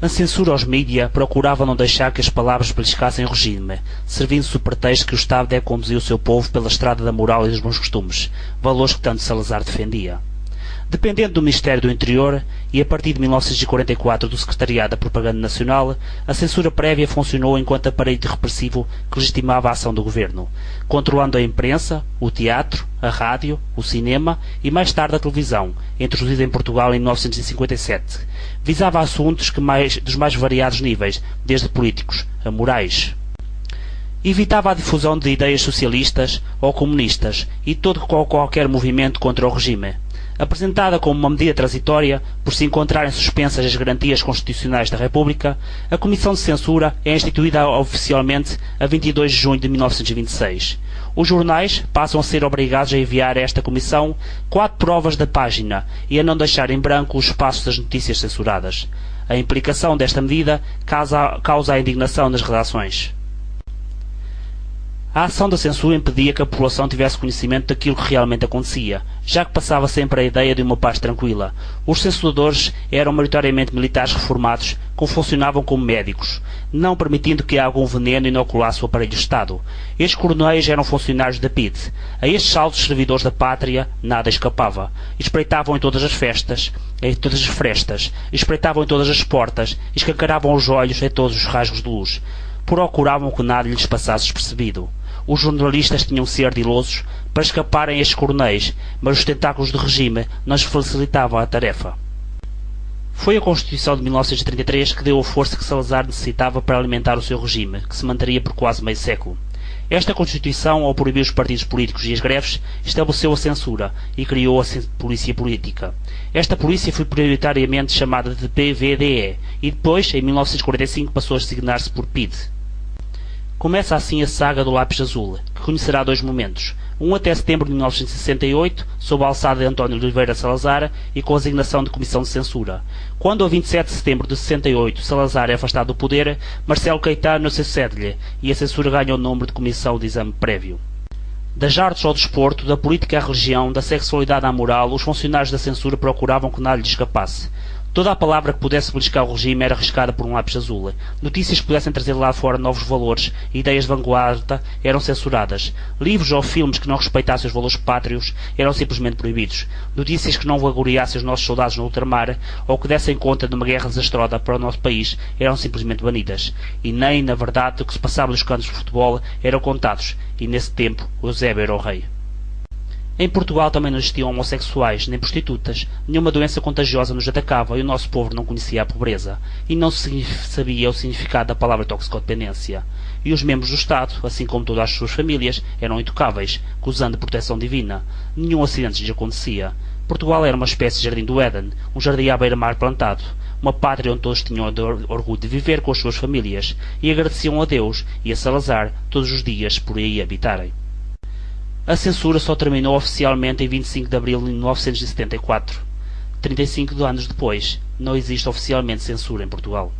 A censura aos mídia procurava não deixar que as palavras beliscassem o regime, servindo-se do pretexto que o Estado deve conduzir o seu povo pela estrada da moral e dos bons costumes, valores que tanto Salazar defendia. Dependendo do Ministério do Interior e a partir de 1944 do Secretariado da Propaganda Nacional, a censura prévia funcionou enquanto aparelho repressivo que legitimava a ação do governo, controlando a imprensa, o teatro, a rádio, o cinema e mais tarde a televisão, introduzida em Portugal em 1957. Visava assuntos dos mais variados níveis, desde políticos a morais. Evitava a difusão de ideias socialistas ou comunistas e todo qualquer movimento contra o regime. Apresentada como uma medida transitória, por se encontrarem suspensas as garantias constitucionais da República, a Comissão de Censura é instituída oficialmente a 22 de junho de 1926. Os jornais passam a ser obrigados a enviar a esta Comissão 4 provas da página e a não deixar em branco os espaços das notícias censuradas. A implicação desta medida causa a indignação nas redações. A ação da censura impedia que a população tivesse conhecimento daquilo que realmente acontecia, já que passava sempre a ideia de uma paz tranquila. Os censuradores eram maioritariamente militares reformados que funcionavam como médicos, não permitindo que algum veneno inoculasse o aparelho de Estado. Estes coronéis eram funcionários da PIDE. A estes altos servidores da pátria nada escapava. Espreitavam em todas as frestas, espreitavam em todas as portas, escancaravam os olhos em todos os rasgos de luz. Procuravam que nada lhes passasse despercebido. Os jornalistas tinham de ser ardilosos para escaparem a estes coronéis, mas os tentáculos do regime não lhes facilitavam a tarefa. Foi a Constituição de 1933 que deu a força que Salazar necessitava para alimentar o seu regime, que se manteria por quase meio século. Esta Constituição, ao proibir os partidos políticos e as greves, estabeleceu a censura e criou a polícia política. Esta polícia foi prioritariamente chamada de PVDE e depois, em 1945, passou a designar-se por PIDE. Começa assim a saga do Lápis Azul, que conhecerá 2 momentos. Um até setembro de 1968, sob a alçada de António de Oliveira Salazar e com a designação de Comissão de Censura. Quando, a 27 de setembro de 68, Salazar é afastado do poder, Marcelo Caetano sucede-lhe e a censura ganha o nome de Comissão de Exame Prévio. Das artes ao desporto, da política à religião, da sexualidade à moral, os funcionários da censura procuravam que nada lhes escapasse. Toda a palavra que pudesse beliscar o regime era arriscada por um lápis azul. Notícias que pudessem trazer lá fora novos valores e ideias de vanguarda eram censuradas. Livros ou filmes que não respeitassem os valores pátrios eram simplesmente proibidos. Notícias que não vangloriassem os nossos soldados no ultramar ou que dessem conta de uma guerra desastrosa para o nosso país eram simplesmente banidas. E nem, na verdade, o que se passava nos campos de futebol eram contados. E nesse tempo, o Eusébio era o rei. Em Portugal também não existiam homossexuais, nem prostitutas, nenhuma doença contagiosa nos atacava e o nosso povo não conhecia a pobreza, e não se sabia o significado da palavra toxicodependência. E os membros do Estado, assim como todas as suas famílias, eram intocáveis, gozando de proteção divina. Nenhum acidente lhes acontecia. Portugal era uma espécie de jardim do Éden, um jardim à beira-mar plantado, uma pátria onde todos tinham orgulho de viver com as suas famílias, e agradeciam a Deus e a Salazar todos os dias por aí habitarem. A censura só terminou oficialmente em 25 de abril de 1974. 35 anos depois, não existe oficialmente censura em Portugal.